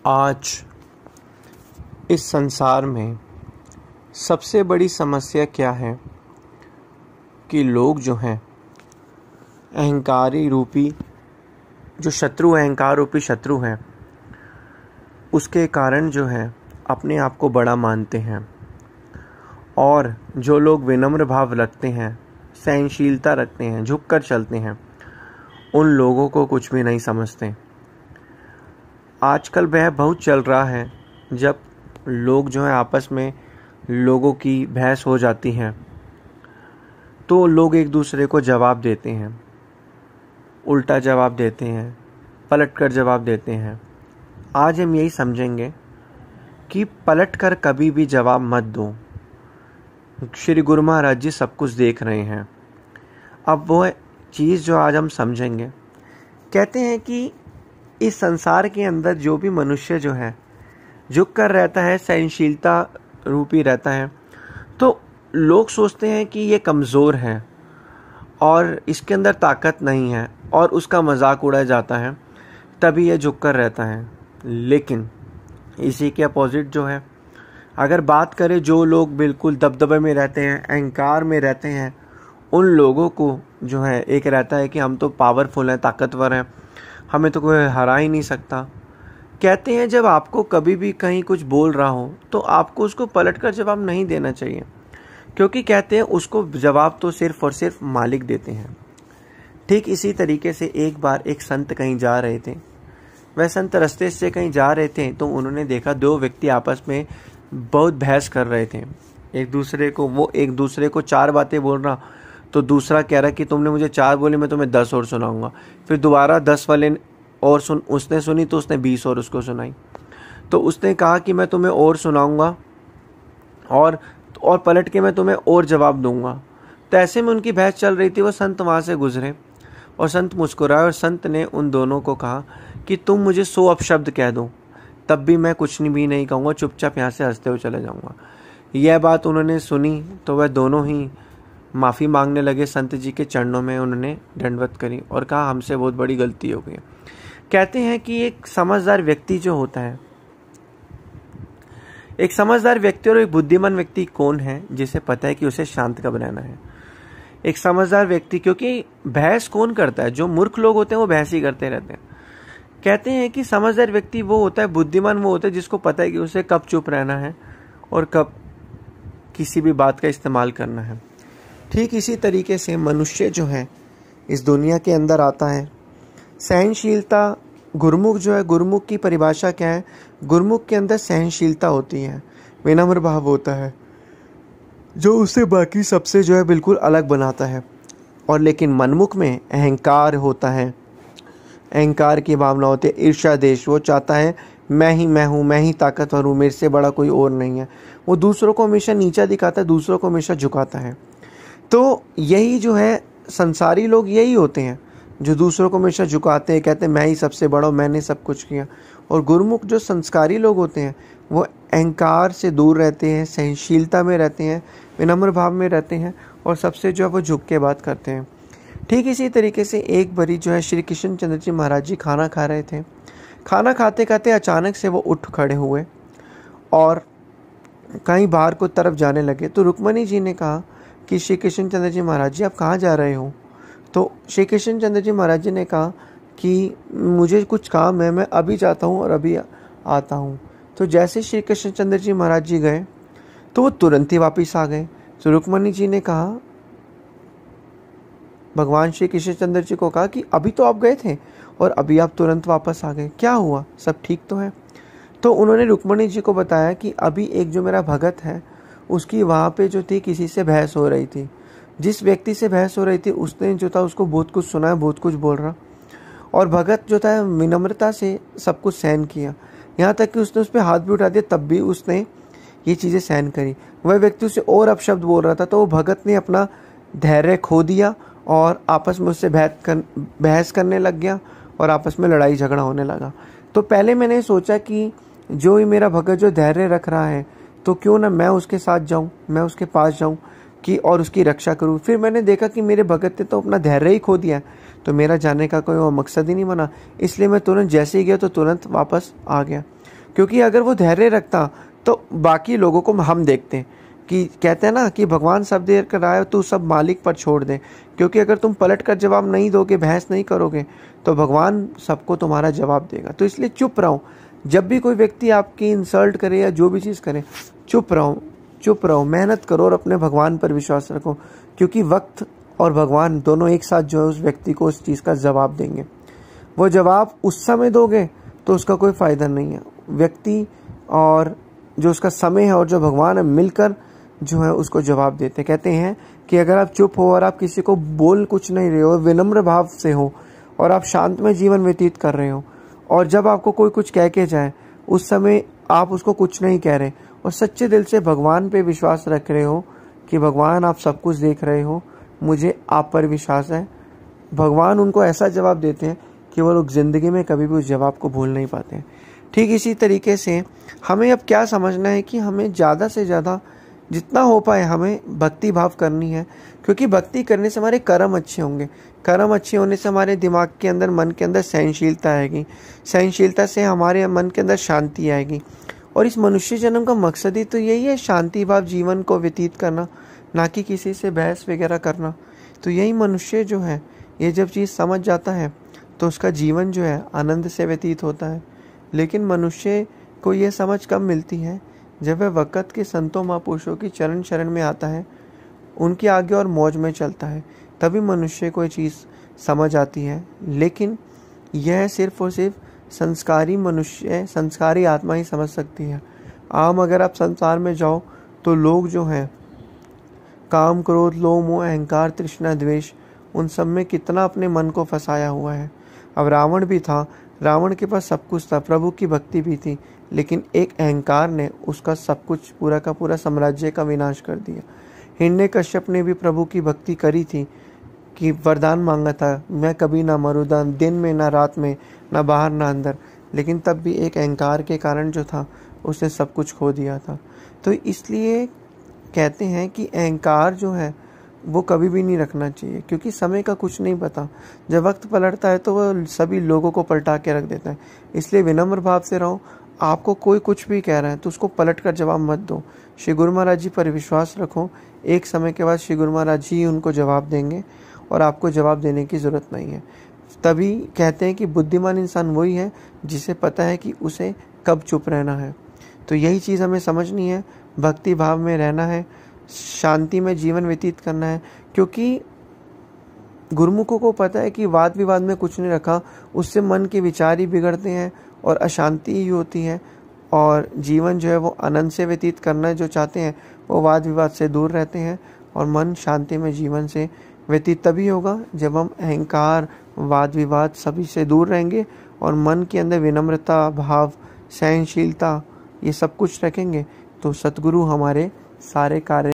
आज इस संसार में सबसे बड़ी समस्या क्या है कि लोग जो हैं अहंकारी रूपी जो शत्रु अहंकार रूपी शत्रु हैं उसके कारण जो है अपने आप को बड़ा मानते हैं और जो लोग विनम्र भाव रखते हैं, सहनशीलता रखते हैं, झुक कर चलते हैं, उन लोगों को कुछ भी नहीं समझते। आजकल वह बहुत चल रहा है जब लोग जो है आपस में लोगों की बहस हो जाती है तो लोग एक दूसरे को जवाब देते हैं, उल्टा जवाब देते हैं, पलट कर जवाब देते हैं। आज हम यही समझेंगे कि पलट कर कभी भी जवाब मत दो। श्री गुरु महाराज जी सब कुछ देख रहे हैं। अब वो चीज़ जो आज हम समझेंगे, कहते हैं कि इस संसार के अंदर जो भी मनुष्य जो है झुक कर रहता है, सहनशीलता रूपी रहता है, तो लोग सोचते हैं कि ये कमज़ोर है और इसके अंदर ताकत नहीं है और उसका मजाक उड़ाया जाता है, तभी ये झुक कर रहता है। लेकिन इसी के अपोजिट जो है, अगर बात करें जो लोग बिल्कुल दबदबे में रहते हैं, अहंकार में रहते हैं, उन लोगों को जो है एक रहता है कि हम तो पावरफुल हैं, ताकतवर हैं, हमें तो कोई हरा ही नहीं सकता। कहते हैं जब आपको कभी भी कहीं कुछ बोल रहा हो तो आपको उसको पलट कर जवाब नहीं देना चाहिए, क्योंकि कहते हैं उसको जवाब तो सिर्फ और सिर्फ मालिक देते हैं। ठीक इसी तरीके से एक बार एक संत कहीं जा रहे थे। वह संत रास्ते से कहीं जा रहे थे तो उन्होंने देखा दो व्यक्ति आपस में बहुत बहस कर रहे थे एक दूसरे को। वो एक दूसरे को 4 बातें बोल रहा तो दूसरा कह रहा कि तुमने मुझे 4 बोली, मैं तुम्हें 10 और सुनाऊंगा। फिर दोबारा 10 वाले और उसने सुनी तो उसने 20 और उसको सुनाई। तो उसने कहा कि मैं तुम्हें और सुनाऊंगा और पलट के मैं तुम्हें और जवाब दूंगा। तो ऐसे में उनकी बहस चल रही थी। वो संत वहाँ से गुजरे और संत मुस्कुराए और संत ने उन दोनों को कहा कि तुम मुझे 100 अपशब्द कह दो, तब भी मैं कुछ भी नहीं कहूँगा, चुपचाप यहाँ से हंसते हुए चले जाऊँगा। यह बात उन्होंने सुनी तो वह दोनों ही माफ़ी मांगने लगे। संत जी के चरणों में उन्होंने दंडवत करी और कहा हमसे बहुत बड़ी गलती हो गई। कहते हैं कि एक समझदार व्यक्ति जो होता है, एक समझदार व्यक्ति और एक बुद्धिमान व्यक्ति कौन है जिसे पता है कि उसे शांत कब रहना है। एक समझदार व्यक्ति, क्योंकि बहस कौन करता है? जो मूर्ख लोग होते हैं वो बहस ही करते रहते हैं। कहते हैं कि समझदार व्यक्ति वो होता है, बुद्धिमान वो होता है जिसको पता है कि उसे कब चुप रहना है और कब किसी भी बात का इस्तेमाल करना है। ठीक इसी तरीके से मनुष्य जो है इस दुनिया के अंदर आता है। सहनशीलता, गुरुमुख जो है, गुरुमुख की परिभाषा क्या है? गुरुमुख के अंदर सहनशीलता होती है, विनम्र भाव होता है, जो उसे बाकी सबसे जो है बिल्कुल अलग बनाता है। और लेकिन मनमुख में अहंकार होता है, अहंकार की भावना होती है, ईर्ष्या देश। वो चाहता है मैं हूँ, मैं ही ताकतवर हूँ, मेरे से बड़ा कोई और नहीं है। वो दूसरों को हमेशा नीचा दिखाता है, दूसरों को हमेशा झुकाता है। तो यही जो है संसारी लोग यही होते हैं जो दूसरों को हमेशा झुकाते हैं, कहते हैं मैं ही सबसे बड़ा हूँ, मैंने सब कुछ किया। और गुरुमुख जो संस्कारी लोग होते हैं वो अहंकार से दूर रहते हैं, सहनशीलता में रहते हैं, विनम्र भाव में रहते हैं और सबसे जो है वो झुक के बात करते हैं। ठीक इसी तरीके से एक बारी जो है श्री कृष्ण चंद्र जी महाराज जी खाना खा रहे थे। खाना खाते खाते अचानक से वो उठ खड़े हुए और कहीं बाहर को तरफ जाने लगे। तो रुक्मणी जी ने कहा कि श्री कृष्ण चंद्र जी महाराज जी आप कहाँ जा रहे हो? तो श्री कृष्ण चंद्र जी महाराज जी ने कहा कि मुझे कुछ काम है, मैं अभी जाता हूँ और अभी आता हूँ। तो जैसे श्री कृष्ण चंद्र जी महाराज जी गए तो वो तुरंत ही वापस आ गए। तो रुक्मणी जी ने कहा, भगवान श्री कृष्ण चंद्र जी को कहा कि अभी तो आप गए थे और अभी आप तुरंत वापस आ गए, क्या हुआ? सब ठीक तो है? तो उन्होंने रुक्मणी जी को बताया कि अभी एक जो मेरा भगत है उसकी वहाँ पे जो थी किसी से बहस हो रही थी। जिस व्यक्ति से बहस हो रही थी उसने जो था उसको बहुत कुछ सुना, बहुत कुछ बोल रहा, और भगत जो था विनम्रता से सब कुछ सहन किया। यहाँ तक कि उसने उस पर हाथ भी उठा दिया, तब भी उसने ये चीज़ें सहन करी। वह व्यक्ति उसे और अपशब्द बोल रहा था तो वो भगत ने अपना धैर्य खो दिया और आपस में उससे बहस करने लग गया और आपस में लड़ाई झगड़ा होने लगा। तो पहले मैंने सोचा कि जो ही मेरा भगत जो धैर्य रख रहा है तो क्यों ना मैं उसके साथ जाऊं, मैं उसके पास जाऊं कि और उसकी रक्षा करूं। फिर मैंने देखा कि मेरे भगत ने तो अपना धैर्य ही खो दिया, तो मेरा जाने का कोई और मकसद ही नहीं बना। इसलिए मैं तुरंत जैसे ही गया तो तुरंत वापस आ गया। क्योंकि अगर वो धैर्य रखता तो बाकी लोगों को हम देखते हैं कि कहते हैं ना कि भगवान सब देर कर रहा है तू सब मालिक पर छोड़ दे, क्योंकि अगर तुम पलट कर जवाब नहीं दोगे, बहस नहीं करोगे, तो भगवान सबको तुम्हारा जवाब देगा। तो इसलिए चुप रहो। जब भी कोई व्यक्ति आपकी इंसल्ट करे या जो भी चीज़ करे, चुप रहो, मेहनत करो और अपने भगवान पर विश्वास रखो, क्योंकि वक्त और भगवान दोनों एक साथ जो है उस व्यक्ति को उस चीज़ का जवाब देंगे। वो जवाब उस समय दोगे तो उसका कोई फ़ायदा नहीं है। व्यक्ति और जो उसका समय है और जो भगवान है मिलकर जो है उसको जवाब देते। कहते हैं कि अगर आप चुप हो और आप किसी को बोल कुछ नहीं रहे हो, विनम्र भाव से हो और आप शांत में जीवन व्यतीत कर रहे हो, और जब आपको कोई कुछ कह के जाए उस समय आप उसको कुछ नहीं कह रहे और सच्चे दिल से भगवान पे विश्वास रख रहे हो कि भगवान आप सब कुछ देख रहे हो, मुझे आप पर विश्वास है, भगवान उनको ऐसा जवाब देते हैं कि वो लोग ज़िंदगी में कभी भी उस जवाब को भूल नहीं पाते हैं। ठीक इसी तरीके से हमें अब क्या समझना है कि हमें ज़्यादा से ज़्यादा जितना हो पाए हमें भक्ति भाव करनी है, क्योंकि भक्ति करने से हमारे कर्म अच्छे होंगे। कर्म अच्छे होने से हमारे दिमाग के अंदर, मन के अंदर सहनशीलता आएगी, सहनशीलता से हमारे मन के अंदर शांति आएगी। और इस मनुष्य जन्म का मकसद ही तो यही है, शांति भाव जीवन को व्यतीत करना, ना कि किसी से बहस वगैरह करना। तो यही मनुष्य जो है ये जब चीज़ समझ जाता है तो उसका जीवन जो है आनंद से व्यतीत होता है। लेकिन मनुष्य को ये समझ कब मिलती है? जब वह वक़्त के संतों महापुरुषों की चरण शरण में आता है, उनके आगे और मौज में चलता है, तभी मनुष्य को ये चीज़ समझ आती है। लेकिन यह सिर्फ और सिर्फ संस्कारी मनुष्य, संस्कारी आत्मा ही समझ सकती है। आम अगर आप संसार में जाओ तो लोग जो हैं काम, क्रोध, लोभ, मोह, अहंकार, तृष्णा, द्वेष, उन सब में कितना अपने मन को फंसाया हुआ है। अब रावण भी था, रावण के पास सब कुछ था, प्रभु की भक्ति भी थी, लेकिन एक अहंकार ने उसका सब कुछ, पूरा का पूरा साम्राज्य का विनाश कर दिया। हिरण्यकश्यप ने भी प्रभु की भक्ति करी थी कि वरदान मांगा था, मैं कभी ना मरूँ, दिन में ना रात में, ना बाहर ना अंदर, लेकिन तब भी एक अहंकार के कारण जो था उसने सब कुछ खो दिया था। तो इसलिए कहते हैं कि अहंकार जो है वो कभी भी नहीं रखना चाहिए, क्योंकि समय का कुछ नहीं पता। जब वक्त पलटता है तो वह सभी लोगों को पलटा के रख देता है। इसलिए विनम्र भाव से रहो। आपको कोई कुछ भी कह रहा है तो उसको पलट कर जवाब मत दो। श्री गुरु महाराज जी पर विश्वास रखो। एक समय के बाद श्री गुरु महाराज जी उनको जवाब देंगे और आपको जवाब देने की ज़रूरत नहीं है। तभी कहते हैं कि बुद्धिमान इंसान वही है जिसे पता है कि उसे कब चुप रहना है। तो यही चीज़ हमें समझनी है, भक्ति भाव में रहना है, शांति में जीवन व्यतीत करना है, क्योंकि गुरुमुखों को पता है कि वाद विवाद में कुछ नहीं रखा, उससे मन के विचार ही बिगड़ते हैं और अशांति ही होती है। और जीवन जो है वो आनंद से व्यतीत करना जो चाहते हैं वो वाद विवाद से दूर रहते हैं, और मन शांति में जीवन से व्यतीत तभी होगा जब हम अहंकार, वाद विवाद सभी से दूर रहेंगे और मन के अंदर विनम्रता भाव, सहनशीलता, ये सब कुछ रखेंगे। तो सतगुरु हमारे सारे कार्य